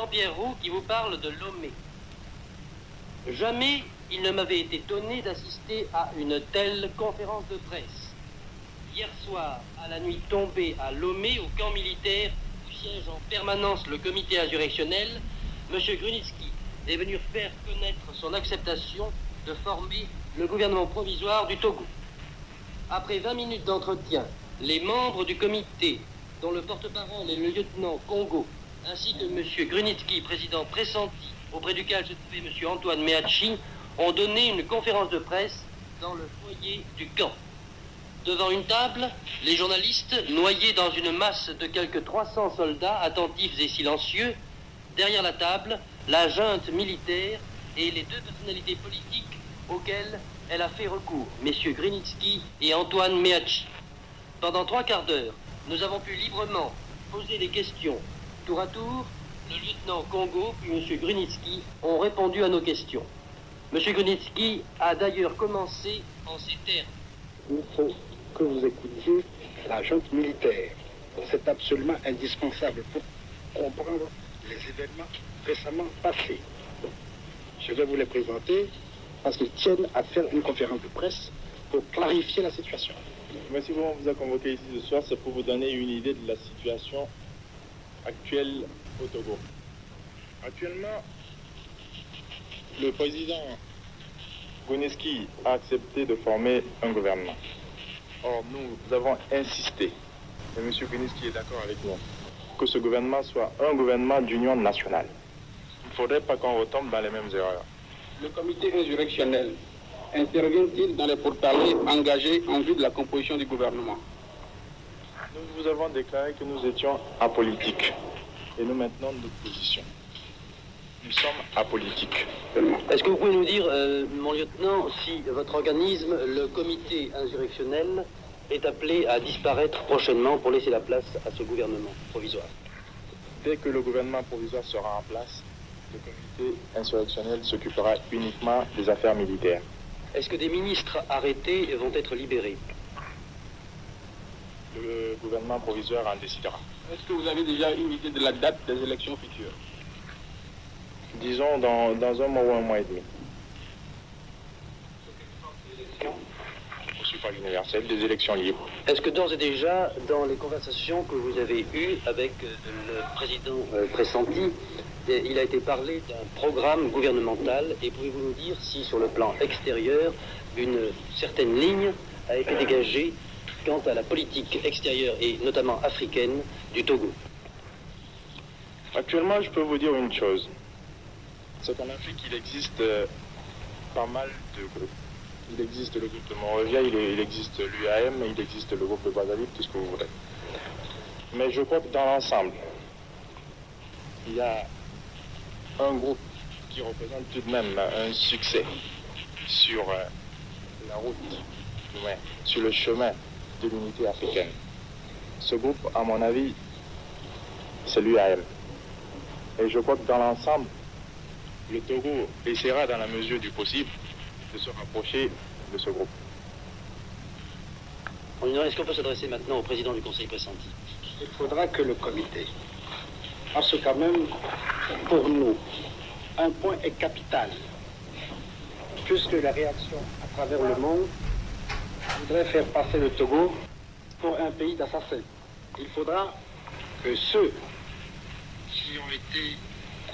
Jean-Pierre Roux qui vous parle de Lomé. Jamais il ne m'avait été donné d'assister à une telle conférence de presse. Hier soir, à la nuit tombée à Lomé, au camp militaire où siège en permanence le comité insurrectionnel, M. Grunitzky est venu faire connaître son acceptation de former le gouvernement provisoire du Togo. Après 20 minutes d'entretien, les membres du comité, dont le porte-parole est le lieutenant Congo, ainsi que M. Grunitzky, président pressenti, auprès duquel se trouvait M. Antoine Meachi, ont donné une conférence de presse dans le foyer du camp. Devant une table, les journalistes, noyés dans une masse de quelques 300 soldats attentifs et silencieux, derrière la table, la junte militaire et les deux personnalités politiques auxquelles elle a fait recours, messieurs Grunitzky et Antoine Meachi. Pendant 3 quarts d'heure, nous avons pu librement poser des questions. Tour à tour, le lieutenant Congo puis M. Grunitzky ont répondu à nos questions. M. Grunitzky a d'ailleurs commencé en ces termes. Il faut que vous écoutiez la junte militaire. C'est absolument indispensable pour comprendre les événements récemment passés. Je vais vous les présenter parce qu'ils tiennent à faire une conférence de presse pour clarifier la situation. Merci beaucoup, on vous a convoqué ici ce soir, c'est pour vous donner une idée de la situation actuelle au Togo. Actuellement, le président Grunitzky a accepté de former un gouvernement. Or, nous avons insisté, et M. Grunitzky est d'accord avec nous, que ce gouvernement soit un gouvernement d'union nationale. Il ne faudrait pas qu'on retombe dans les mêmes erreurs. Le comité insurrectionnel intervient-il dans les pourparlers engagés en vue de la composition du gouvernement? Nous vous avons déclaré que nous étions apolitiques et nous maintenons notre position. Nous sommes apolitiques. Est-ce que vous pouvez nous dire, mon lieutenant, si votre organisme, le comité insurrectionnel, est appelé à disparaître prochainement pour laisser la place à ce gouvernement provisoire? Dès que le gouvernement provisoire sera en place, le comité insurrectionnel s'occupera uniquement des affaires militaires. Est-ce que des ministres arrêtés vont être libérés? Le gouvernement provisoire en décidera. Est-ce que vous avez déjà une idée de la date des élections futures? Disons dans un mois ou un mois et demi. Au suffrage universel, des élections libres. Est-ce que d'ores et déjà, dans les conversations que vous avez eues avec le président pressenti, il a été parlé d'un programme gouvernemental, et pouvez-vous nous dire si sur le plan extérieur, une certaine ligne a été dégagée quant à la politique extérieure et notamment africaine du Togo? Actuellement, je peux vous dire une chose. C'est qu'en Afrique, il existe pas mal de groupes. Il existe le groupe de Monrovia, il existe l'UAM, il existe le groupe de Brazzaville, tout ce que vous voudrez. Mais je crois que dans l'ensemble, il y a un groupe qui représente tout de même un succès sur la route, sur le chemin de l'unité africaine. Ce groupe, à mon avis, c'est l'UAM. Et je crois que dans l'ensemble, le Togo essaiera dans la mesure du possible de se rapprocher de ce groupe. Est-ce qu'on peut s'adresser maintenant au président du Conseil pressenti? Il faudra que le comité, parce que quand même, pour nous, un point est capital, puisque la réaction à travers le monde voudrait faire passer le Togo pour un pays d'assassins. Il faudra que ceux qui ont été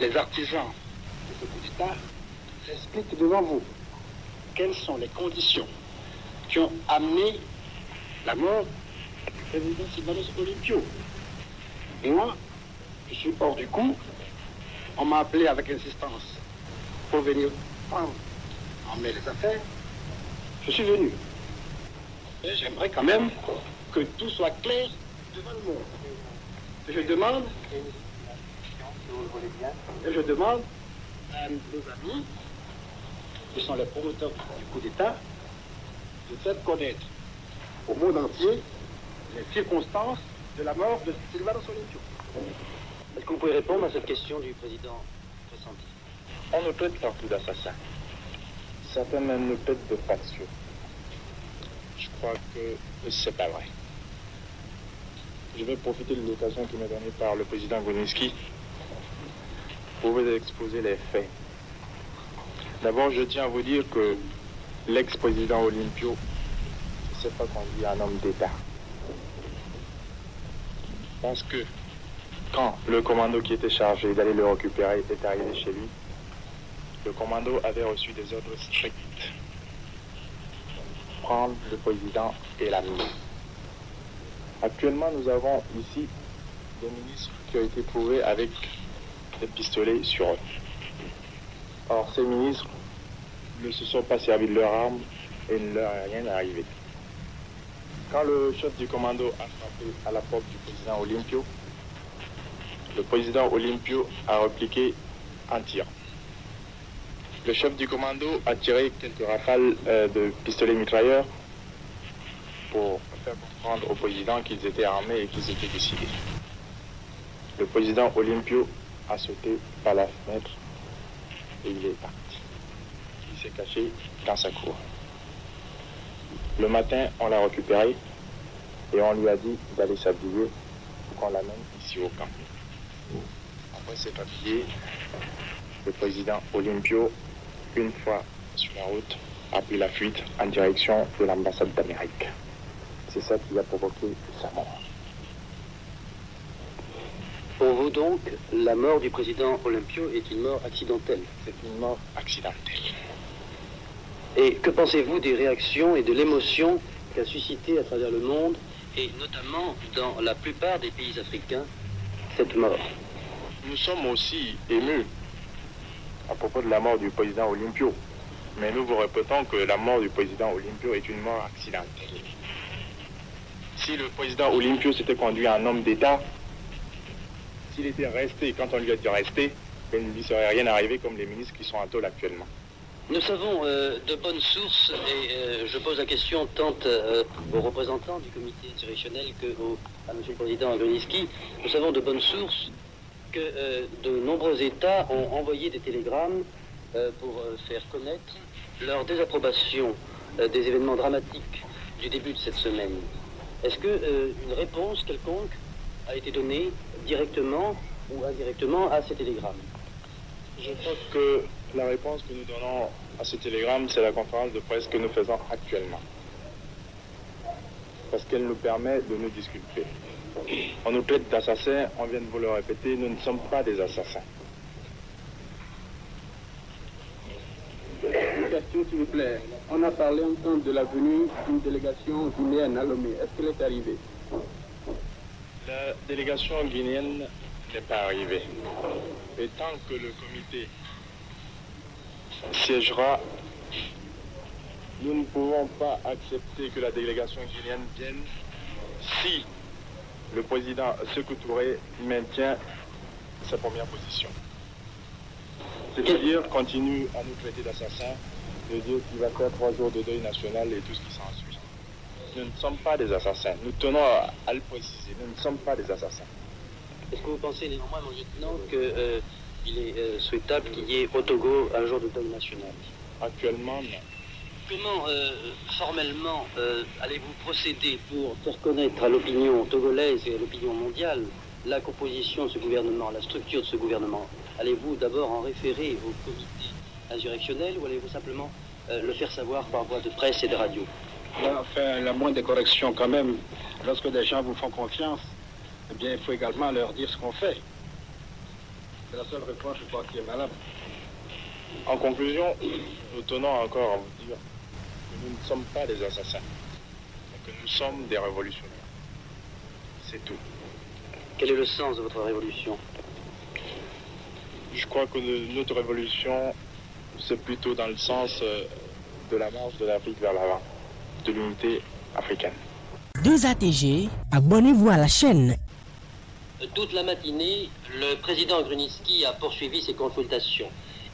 les artisans de ce coup d'État expliquent devant vous quelles sont les conditions qui ont amené la mort du président Sylvanus Olympio. Moi, je suis hors du coup. On m'a appelé avec insistance pour venir prendre en main les affaires. Je suis venu. Et j'aimerais quand même que tout soit clair devant le monde. Et je demande à nos amis, qui sont les promoteurs du coup d'État, de faire connaître au monde entier les circonstances de la mort de Sylvanus Olympio. Est-ce que vous pouvez répondre à cette question du président pressenti? On nous traite partout d'assassins. Certains même nous traitent de factieux. Je crois que c'est pas vrai. Je vais profiter de l'occasion qui m'est donnée par le président Grunitzky pour vous exposer les faits. D'abord, je tiens à vous dire que l'ex-président Olympio ne s'est pas conduit un homme d'État. Parce que quand le commando qui était chargé d'aller le récupérer est arrivé chez lui, le commando avait reçu des ordres stricts. Prendre le président et l'amener. Actuellement, nous avons ici des ministres qui ont été trouvés avec des pistolets sur eux. Or, ces ministres ne se sont pas servis de leurs armes et ne leur est rien arrivé. Quand le chef du commando a frappé à la porte du président Olympio, le président Olympio a répliqué en tirant. Le chef du commando a tiré quelques rafales de pistolets mitrailleurs pour faire comprendre au président qu'ils étaient armés et qu'ils étaient décidés. Le président Olympio a sauté par la fenêtre et il est parti. Il s'est caché dans sa cour. Le matin, on l'a récupéré et on lui a dit d'aller s'habiller pour qu'on l'amène ici au camp. Après s'être habillé, le président Olympio, une fois sur la route, a pris la fuite en direction de l'ambassade d'Amérique. C'est ça qui a provoqué sa mort. Pour vous donc, la mort du président Olympio est une mort accidentelle. C'est une mort accidentelle. Et que pensez-vous des réactions et de l'émotion qu'a suscité à travers le monde, et notamment dans la plupart des pays africains, cette mort? Nous sommes aussi émus à propos de la mort du président Olympio. Mais nous vous répétons que la mort du président Olympio est une mort accidentelle. Si le président Olympio s'était conduit un homme d'État, s'il était resté quand on lui a dit rester, il ne lui serait rien arrivé comme les ministres qui sont en tôle actuellement. Nous savons de bonnes sources, et je pose la question tant aux représentants du comité insurrectionnel que à M. le Président Gruniski, nous savons de bonnes sources que de nombreux États ont envoyé des télégrammes pour faire connaître leur désapprobation des événements dramatiques du début de cette semaine. Est-ce qu'une réponse quelconque a été donnée directement ou indirectement à ces télégrammes? Je crois que la réponse que nous donnons à ce télégramme, c'est la conférence de presse que nous faisons actuellement. Parce qu'elle nous permet de nous disculper. On nous traite d'assassins, on vient de vous le répéter, nous ne sommes pas des assassins. Une question s'il vous plaît. On a parlé un temps de la venue d'une délégation guinéenne à Lomé. Est-ce qu'elle est arrivée? La délégation guinéenne n'est pas arrivée. Et tant que le comité siégera, nous ne pouvons pas accepter que la délégation guinéenne vienne si le président Sékou Touré maintient sa première position. C'est-à-dire continue à nous traiter d'assassins, de dire qu'il va faire 3 jours de deuil national et tout ce qui s'ensuit. Nous ne sommes pas des assassins. Nous tenons à le préciser. Nous ne sommes pas des assassins. Est-ce que vous pensez néanmoins, mon lieutenant, qu'il est souhaitable qu'il y ait au Togo un jour de deuil national? Actuellement, non. Comment, formellement, allez-vous procéder pour faire connaître à l'opinion togolaise et à l'opinion mondiale la composition de ce gouvernement, la structure de ce gouvernement? Allez-vous d'abord en référer au comité insurrectionnel ou allez-vous simplement le faire savoir par voie de presse et de radio? Enfin, la moindre des corrections quand même, lorsque des gens vous font confiance, eh bien, il faut également leur dire ce qu'on fait. C'est la seule réponse, je crois, qui est valable. En conclusion, nous tenons encore à vous dire que nous ne sommes pas des assassins, mais que nous sommes des révolutionnaires. C'est tout. Quel est le sens de votre révolution? Je crois que notre révolution, c'est plutôt dans le sens de la marche de l'Afrique vers l'avant, de l'unité africaine. 2ATG, abonnez-vous à la chaîne. Toute la matinée, le président Gruniski a poursuivi ses consultations.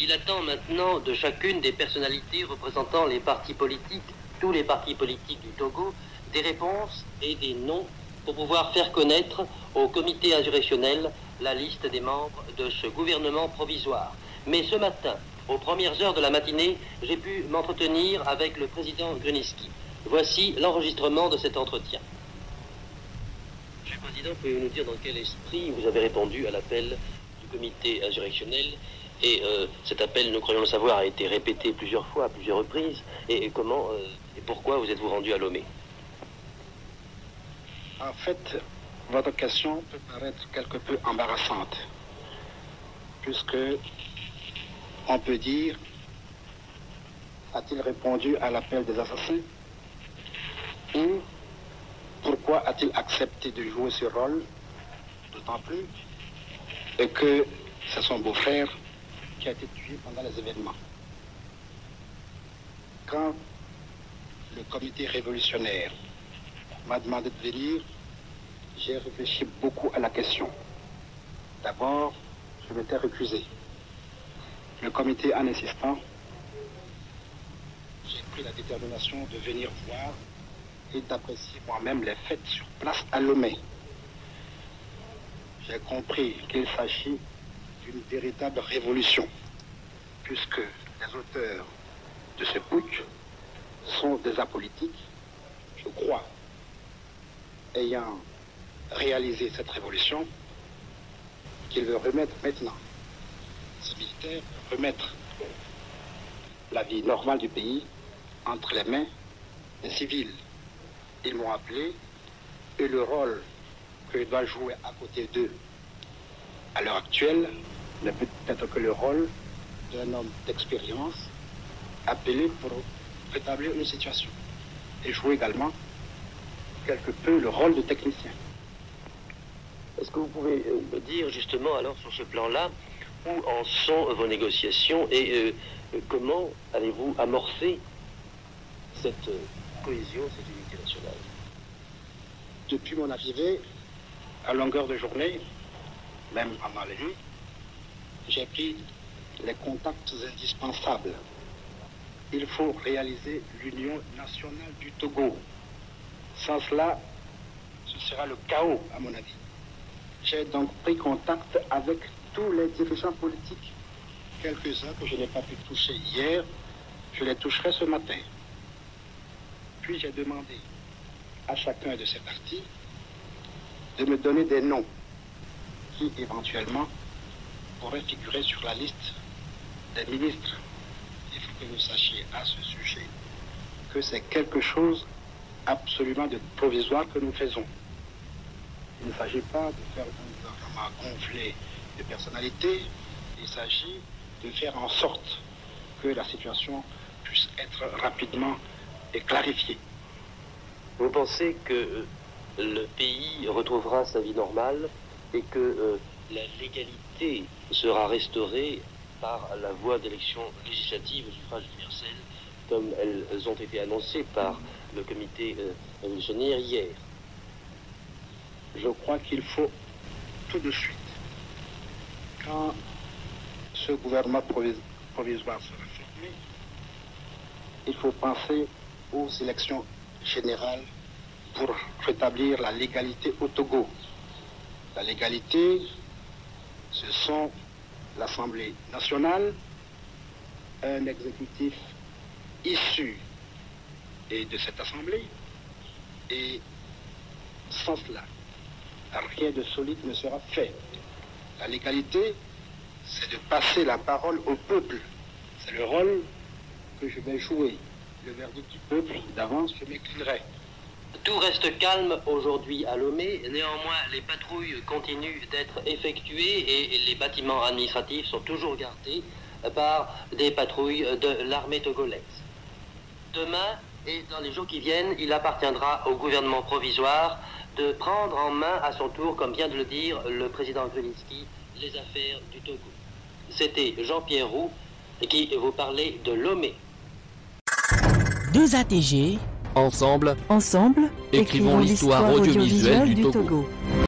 Il attend maintenant de chacune des personnalités représentant les partis politiques, tous les partis politiques du Togo, des réponses et des noms pour pouvoir faire connaître au comité insurrectionnel la liste des membres de ce gouvernement provisoire. Mais ce matin, aux premières heures de la matinée, j'ai pu m'entretenir avec le président Gruniski. Voici l'enregistrement de cet entretien. Monsieur le Président, pouvez-vous nous dire dans quel esprit vous avez répondu à l'appel du comité insurrectionnel. Et cet appel, nous croyons le savoir, a été répété plusieurs fois, à plusieurs reprises. Et comment et pourquoi vous êtes-vous rendu à Lomé? En fait, votre question peut paraître quelque peu embarrassante, puisque on peut dire, a-t-il répondu à l'appel des assassins? Ou pourquoi a-t-il accepté de jouer ce rôle, d'autant plus et que c'est son beau-frère qui a été tué pendant les événements. Quand le comité révolutionnaire m'a demandé de venir, j'ai réfléchi beaucoup à la question. D'abord, je m'étais recusé. Le comité en insistant, j'ai pris la détermination de venir voir et d'apprécier moi-même les fêtes sur place à Lomé. J'ai compris qu'il s'agit d'une véritable révolution, puisque les auteurs de ce putsch sont des apolitiques, je crois, ayant réalisé cette révolution, qu'ils veulent remettre maintenant, ces militaires veulent remettre la vie normale du pays entre les mains des civils. Ils m'ont appelé et le rôle que je dois jouer à côté d'eux à l'heure actuelle ne peut être que le rôle d'un homme d'expérience appelé pour rétablir une situation et jouer également quelque peu le rôle de technicien. Est-ce que vous pouvez me dire justement alors sur ce plan-là où en sont vos négociations et comment allez-vous amorcer cette cohésion, cette unité nationale? Depuis mon arrivée, à longueur de journée, même pendant les nuits, j'ai pris les contacts indispensables. Il faut réaliser l'union nationale du Togo. Sans cela, ce sera le chaos, à mon avis. J'ai donc pris contact avec tous les dirigeants politiques. Quelques-uns que je n'ai pas pu toucher hier, je les toucherai ce matin. Puis j'ai demandé à chacun de ces partis de me donner des noms qui, éventuellement, pourraient figurer sur la liste des ministres. Il faut que vous sachiez à ce sujet que c'est quelque chose absolument de provisoire que nous faisons. Il ne s'agit pas de faire un gouvernement gonflé de personnalités, il s'agit de faire en sorte que la situation puisse être rapidement clarifiée. Vous pensez que le pays retrouvera sa vie normale et que la légalité sera restaurée par la voie d'élections législatives au suffrage universel, comme elles ont été annoncées par le comité révolutionnaire hier? Je crois qu'il faut tout de suite, quand ce gouvernement provisoire sera formé, il faut penser aux élections générales pour rétablir la légalité au Togo. La légalité, ce sont l'Assemblée nationale, un exécutif issu de cette Assemblée, et sans cela, rien de solide ne sera fait. La légalité, c'est de passer la parole au peuple. C'est le rôle que je vais jouer. Le verdict du peuple, d'avance, je m'inclinerai. Tout reste calme aujourd'hui à Lomé. Néanmoins, les patrouilles continuent d'être effectuées et les bâtiments administratifs sont toujours gardés par des patrouilles de l'armée togolaise. Demain et dans les jours qui viennent, il appartiendra au gouvernement provisoire de prendre en main à son tour, comme vient de le dire le président Grunitzky, les affaires du Togo. C'était Jean-Pierre Roux qui vous parlait de Lomé. 2 ATG. Ensemble, écrivons l'histoire audiovisuelle du Togo.